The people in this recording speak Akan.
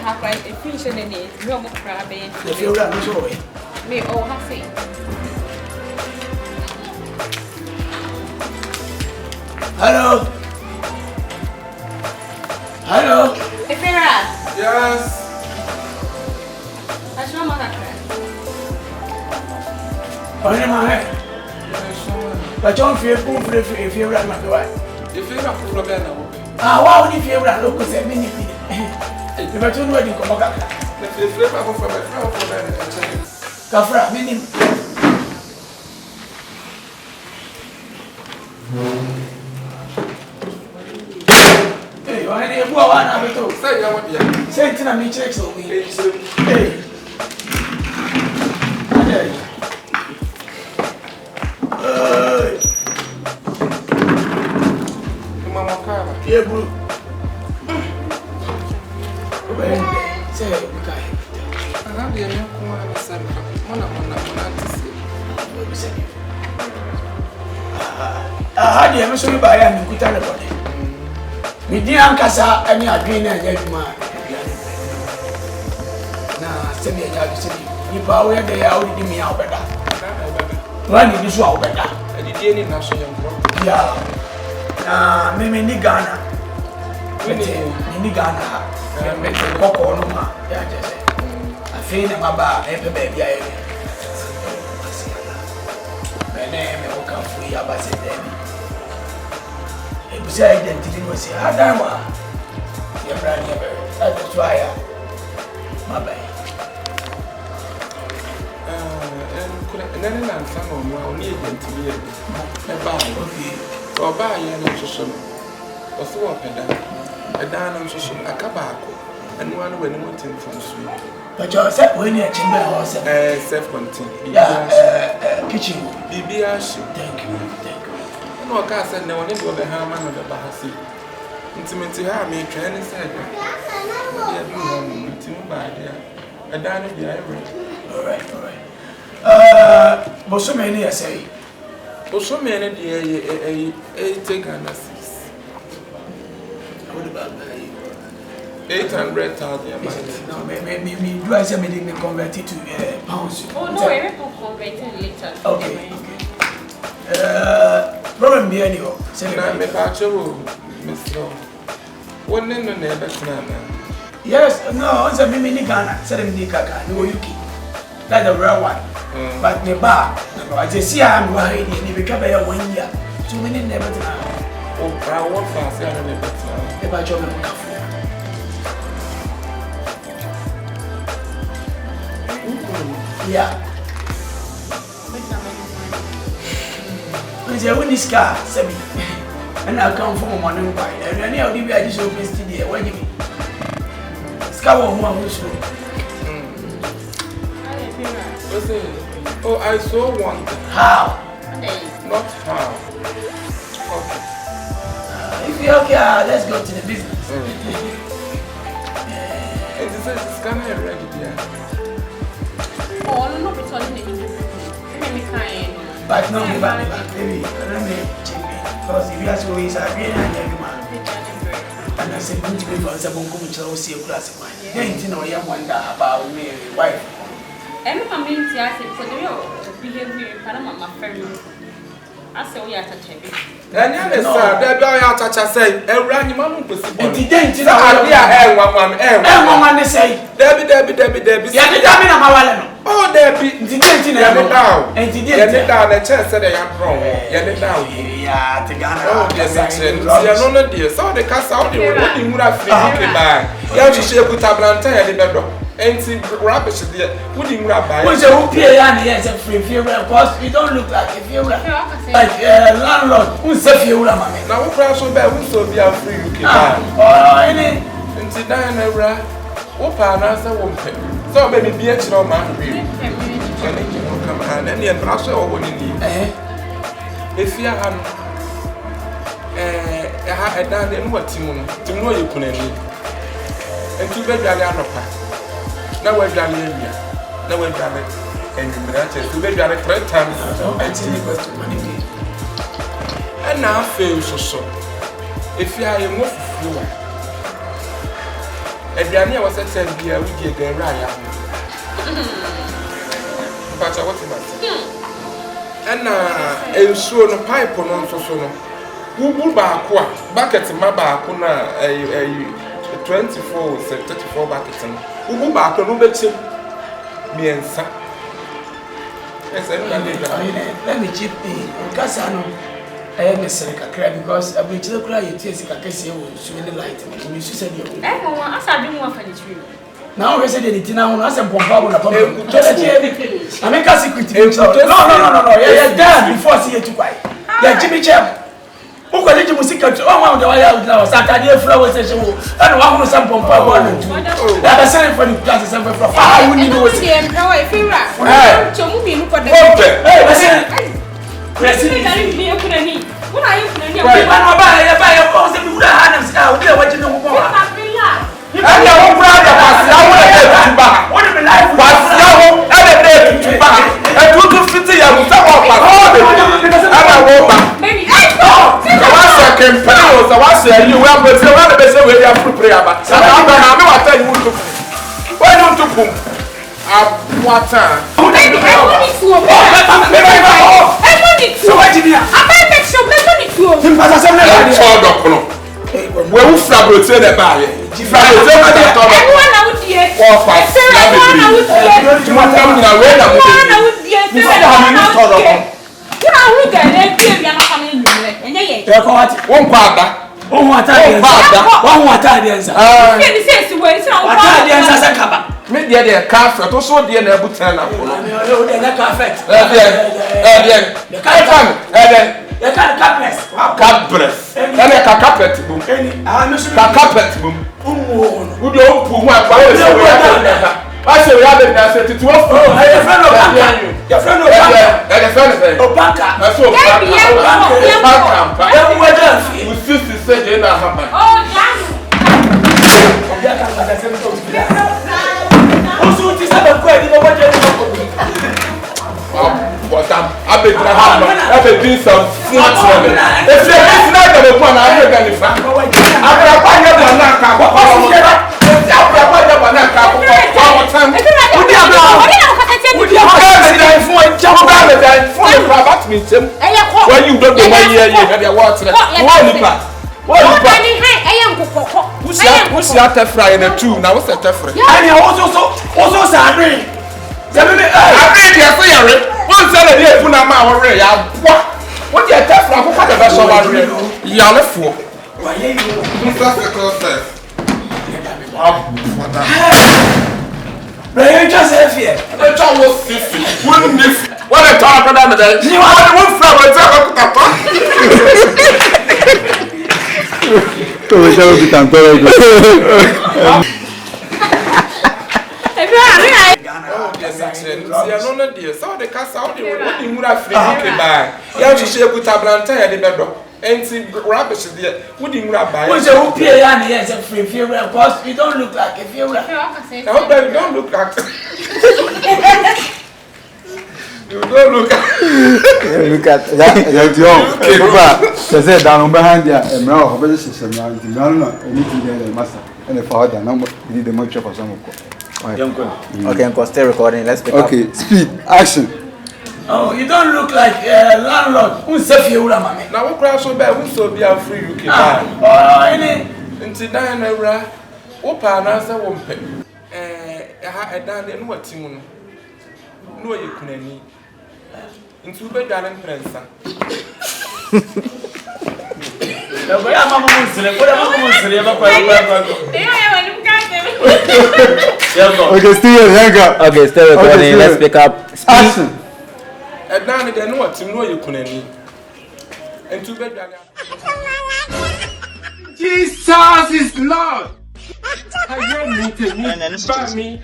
have a fish in it. No more crab. If you're not sure. Me, oh, have seen. Hello? Hello? If you're at. Yes. I show my hair. What's in my head? But don't feel cool if you're at my door. If you're not full of that, Why would you ever look at me? If I don't know you come back. the flavor of my friend for that. Kafra, meaning. Hey, I didn't go on. I told you. Say, I want you. Say, I me checks on me. Hey. Mama Car. Yeah, bro. Say, we can't. I have the young woman to say, Mona, How do you ever show by and put on the body? We didn't cast any agreement and man. Now, send me a job. You power they are already me out better. One in this one better. I did any national problem. Yeah. Maybe in Ghana. In Ghana. Make a cock on my. Yeah, just say. I feel in my bar, every baby. My name will come for you, but say, Debbie. It was identity was here. Adama. You're brand new. That's why. My bad. And then I'm some of my identity. Or buy an social or swap a down on social a cabaco and one when wanting from sweet. But you're set when you're chamber house. Self-contained. Yeah, kitchen. BBS. Thank you. No, I can't send no one into the hammer of the Bahasi. Intimately, I may try and say, I do home to buy there. A down of the ivory. All right. But so many I say. But so many, a take an assist. What about 800,000. No, maybe do I say me convert it to pounds? Oh, no, I will convert it later. Okay. Problem be anyhow. Say, I'm a patcher, Mr. One in the neighbor. Yes, no, it's a mini Ghana, 70 Kaka, no Yuki. That's the real one. But the bar, I just see I'm right and you become a 1 year. Too many never now. Oh, I want fast, I don't know. The batch of coffee. Yeah. I win this car, Sammy. And I'll come from one and buy. And any of the I just open studio. What do you mean? Scour one was true. Oh, I saw one. How? Not how. Okay. If you're okay, let's go to the business. And this is kind of ready there. Oh, no, it's only but no, baby, let me check me. Because if you ask me, it's a really young man. And I said, going to be for someone coming to see a glass of wine. Then you know, you wonder about me, wife. And I mean, I said, for the real behavior, Panama, my friend. I say, we are touching. And yes, sir, that boy out touch I say, and ran your mom was and didn't you know, one say, Debbie. Yeah, the damn in my oh, Debbie, didn't down. And didn't down the chest that I am wrong. Down. Yeah, the Ghana. Oh, dear, no, dear. So the cast out the would have free by. Yeah, she should put a blanter at the bedroom. And see, rubbish, dear. Wouldn't grab by. Who's a whoopie and yes, a free fuel cost. You don't look like if you're like landlord. Who's a fuel, mammy? Now, what crash on bed? Who's so be a free you can buy? And sit down and rap. What partners I won't pay. So maybe be a chill man. And then you will come and then the brush over in the if you have a done in what to know you put in and to bed now we're done here. Now we're done it. And you mentioned to bed 3 times. And now feel so. If you are a move, Aduane a was a send be a week again, right? But I want to and so no pipe on so no. Who back bucket in my back on a 24 34 buckets. Who back on Ubetim? Me and son. Let me chip in because I know I am a second because I've been to the cry. You taste a case was really light. You said you. I said, I don't want to tree. Now we said it now. I said, Bomba on a pump. I make a secret. No. Yeah, done before see you to buy. Yeah, Jimmy Chap. Who got into music? Oh, wow, the way out now. Saturday flowers session. I don't want some Bomba one and two. That is saying for the classes and for I wouldn't know what's the emperor. If you are, to move in for the President, what are you doing? I'm buy a post and do the hands out there. What you know? I'm your brother. What if the life was now? Every day to buy and 250 years. Can pay I say you well, but you want to say we are free prayer. But I'm not tell you to. Why don't you come? What time? I want it to. So what did you? I make sure make it to. You pass some like where we fabricate the buy. Fabricate the top. Everyone out here. Oh, fine. Everyone out here. You want to come in a way that we do. One partner. Oh, what are the answer? Make the other carpet, also the other button. The carpet, and a carpet boom. Carpet boom. Who don't put one by I say we have it now. Say 12. Oh, your friend of Banka. Your friend of Banka. And the friend of Banka. That's so Banka. We still say they not happen. Oh, damn. Also, this is a question about what I've been doing some smart trouble. If you're not going to put an American fan, when you don't know why you have your water, what's that fry in the two? Now, what's that fry? And you're also sorry. I think you're saying, one Saturday, you put a man already. What you tell from what the best of our yellow for? Why, you just a close. But you just have here. The child was 50. Wouldn't this? What I talk about that? You are the one from the top. So the castle, what you would have buy. You have to share with a blanket the bedroom. And see rubbish there. Would you buy? What's your pay? Yes, a free fear, of course. You don't look like a fear. You don't look like. You don't look at. Look at that. You're say down behind there. And now, obviously, no, anything there, master. And the father, number, you need the much for some. Okay, I'm still recording. Let's pick up. Okay, speed, action. Oh, you don't look like a landlord. Who's a few women? Now, what crash so bad? Who's so be a free UK? Oh, any. Until Diana, Opa, answer one pay. I done in what team? No, you couldn't. Into bed, darling Prince. Okay, still okay, stay recording. Let's pick up. Action. And now they know what you couldn't. And to bed, Jesus is Lord. I don't need to me.